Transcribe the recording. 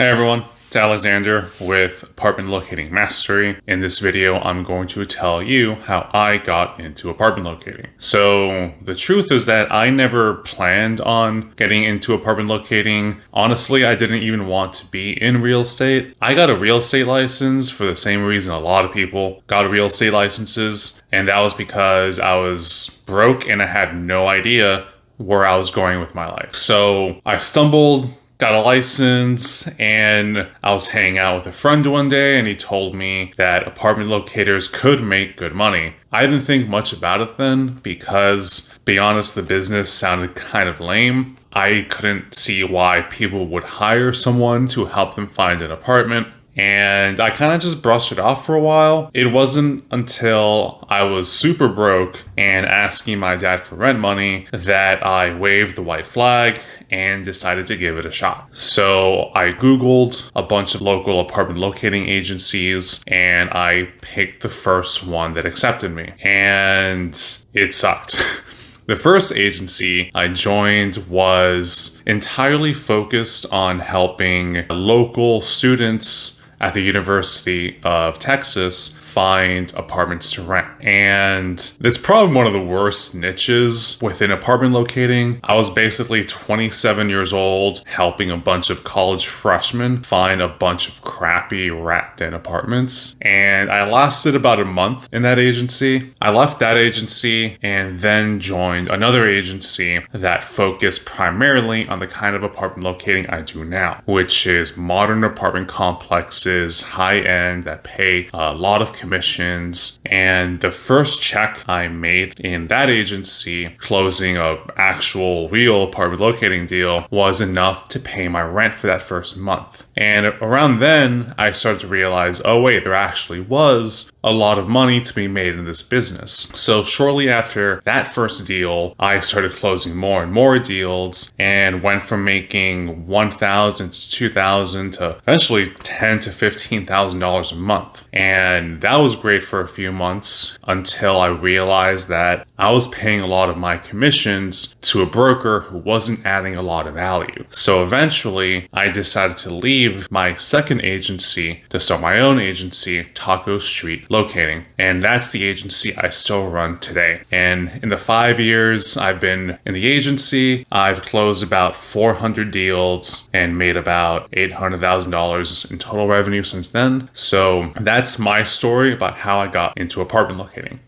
Hey everyone, it's Alexander with Apartment Locating Mastery. In this video, I'm going to tell you how I got into apartment locating. So the truth is that I never planned on getting into apartment locating. Honestly, I didn't even want to be in real estate. I got a real estate license for the same reason a lot of people got real estate licenses, and that was because I was broke and I had no idea where I was going with my life. So I stumbled, got a license, and I was hanging out with a friend one day and he told me that apartment locators could make good money. I didn't think much about it then because, to be honest, the business sounded kind of lame. I couldn't see why people would hire someone to help them find an apartment. And I kind of just brushed it off for a while. It wasn't until I was super broke and asking my dad for rent money that I waved the white flag and decided to give it a shot. So I Googled a bunch of local apartment locating agencies and I picked the first one that accepted me. And it sucked. The first agency I joined was entirely focused on helping local students at the University of Texas find apartments to rent. And it's probably one of the worst niches within apartment locating. I was basically 27 years old helping a bunch of college freshmen find a bunch of crappy rat-den apartments. And I lasted about a month in that agency. I left that agency and then joined another agency that focused primarily on the kind of apartment locating I do now, which is modern apartment complexes, high-end, that pay a lot of commissions. And the first check I made in that agency, closing a actual real apartment locating deal, was enough to pay my rent for that first month. And around then, I started to realize, oh wait, there actually was a lot of money to be made in this business. So shortly after that first deal, I started closing more and more deals and went from making $1,000 to $2,000 to eventually $10,000 to $15,000 a month. And that was great for a few months until I realized that I was paying a lot of my commissions to a broker who wasn't adding a lot of value. So eventually, I decided to leave my second agency to start my own agency, Taco Street Locating. And that's the agency I still run today. And in the 5 years I've been in the agency, I've closed about 400 deals and made about $800,000 in total revenue since then. So that's my story about how I got into apartment locating.